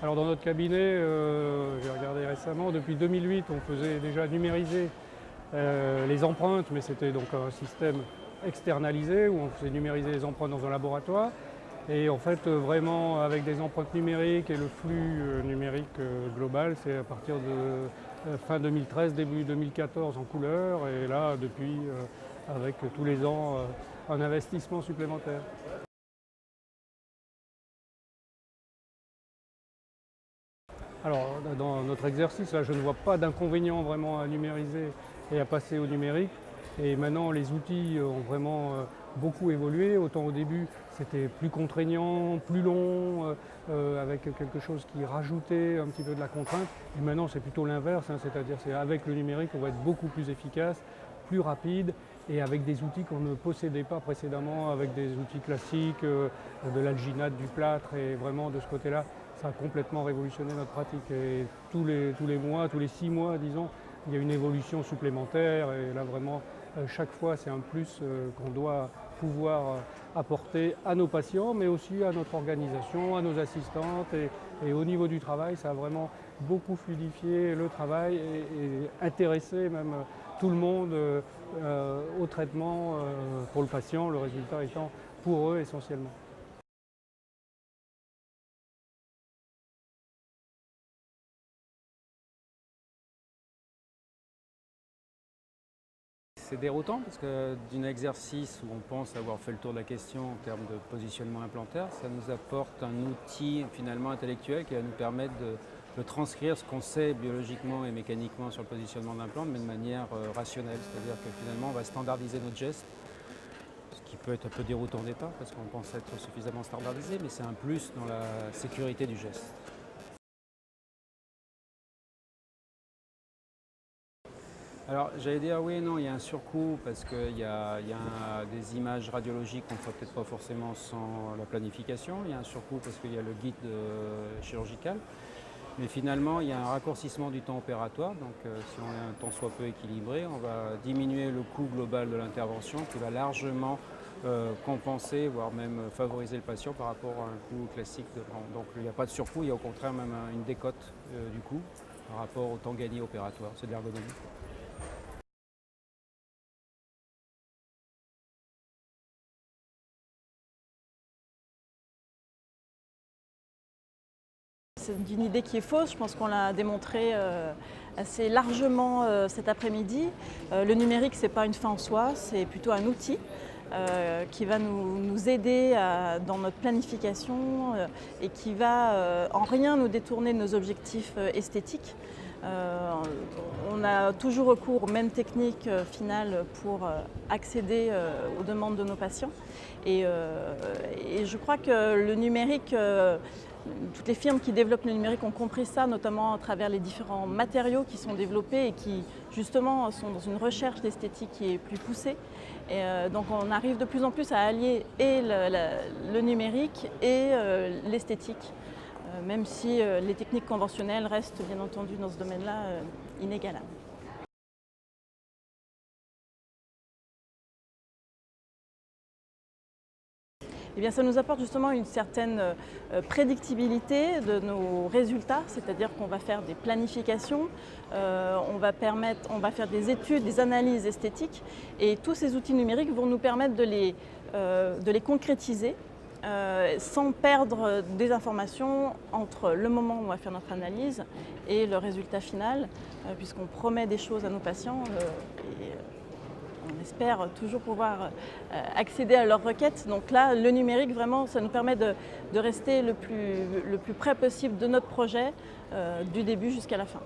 Alors dans notre cabinet, j'ai regardé récemment, depuis 2008, on faisait déjà numériser les empreintes, mais c'était donc un système externalisé où on faisait numériser les empreintes dans un laboratoire. Et en fait, vraiment avec des empreintes numériques et le flux numérique global, c'est à partir de fin 2013, début 2014 en couleur, et là depuis, avec tous les ans, un investissement supplémentaire. Alors, dans notre exercice, là, je ne vois pas d'inconvénient vraiment à numériser et à passer au numérique. Et maintenant, les outils ont vraiment beaucoup évolué. Autant au début, c'était plus contraignant, plus long, avec quelque chose qui rajoutait un petit peu de la contrainte. Et maintenant, c'est plutôt l'inverse, hein, c'est-à-dire qu'avec le numérique, on va être beaucoup plus efficace, plus rapide, et avec des outils qu'on ne possédait pas précédemment, avec des outils classiques, de l'alginate, du plâtre, et vraiment de ce côté-là, ça a complètement révolutionné notre pratique. Et tous les mois, tous les 6 mois, disons, il y a une évolution supplémentaire. Et là, vraiment, chaque fois, c'est un plus qu'on doit pouvoir apporter à nos patients, mais aussi à notre organisation, à nos assistantes. Et au niveau du travail, ça a vraiment beaucoup fluidifié le travail et intéressé même tout le monde au traitement pour le patient, le résultat étant pour eux essentiellement. C'est déroutant parce que d'un exercice où on pense avoir fait le tour de la question en termes de positionnement implantaire, ça nous apporte un outil finalement intellectuel qui va nous permettre de transcrire ce qu'on sait biologiquement et mécaniquement sur le positionnement d'implant, mais de manière rationnelle. C'est-à-dire que finalement on va standardiser notre geste, ce qui peut être un peu déroutant au départ parce qu'on pense être suffisamment standardisé, mais c'est un plus dans la sécurité du geste. Alors j'allais dire oui et non, il y a un surcoût parce qu'il y a des images radiologiques qu'on ne fera peut-être pas forcément sans la planification. Il y a un surcoût parce qu'il y a le guide chirurgical. Mais finalement, il y a un raccourcissement du temps opératoire. Donc si on a un temps soit peu équilibré, on va diminuer le coût global de l'intervention qui va largement compenser, voire même favoriser le patient par rapport à un coût classique. Donc il n'y a pas de surcoût, il y a au contraire même une décote du coût par rapport au temps gagné opératoire. C'est de l'ergonomie. C'est une idée qui est fausse, je pense qu'on l'a démontré assez largement cet après-midi. Le numérique, ce n'est pas une fin en soi, c'est plutôt un outil qui va nous aider dans notre planification et qui va en rien nous détourner de nos objectifs esthétiques. On a toujours recours aux mêmes techniques finales pour accéder aux demandes de nos patients. Et je crois que le numérique, toutes les firmes qui développent le numérique ont compris ça, notamment à travers les différents matériaux qui sont développés et qui justement sont dans une recherche d'esthétique qui est plus poussée. Et donc on arrive de plus en plus à allier et le numérique et l'esthétique. Même si les techniques conventionnelles restent bien entendu dans ce domaine-là inégalables. Eh bien, ça nous apporte justement une certaine prédictibilité de nos résultats, c'est-à-dire qu'on va faire des planifications, on va faire des études, des analyses esthétiques, et tous ces outils numériques vont nous permettre de les concrétiser sans perdre des informations entre le moment où on va faire notre analyse et le résultat final, puisqu'on promet des choses à nos patients et on espère toujours pouvoir accéder à leurs requêtes. Donc là, le numérique, vraiment, ça nous permet de rester le plus près possible de notre projet, du début jusqu'à la fin.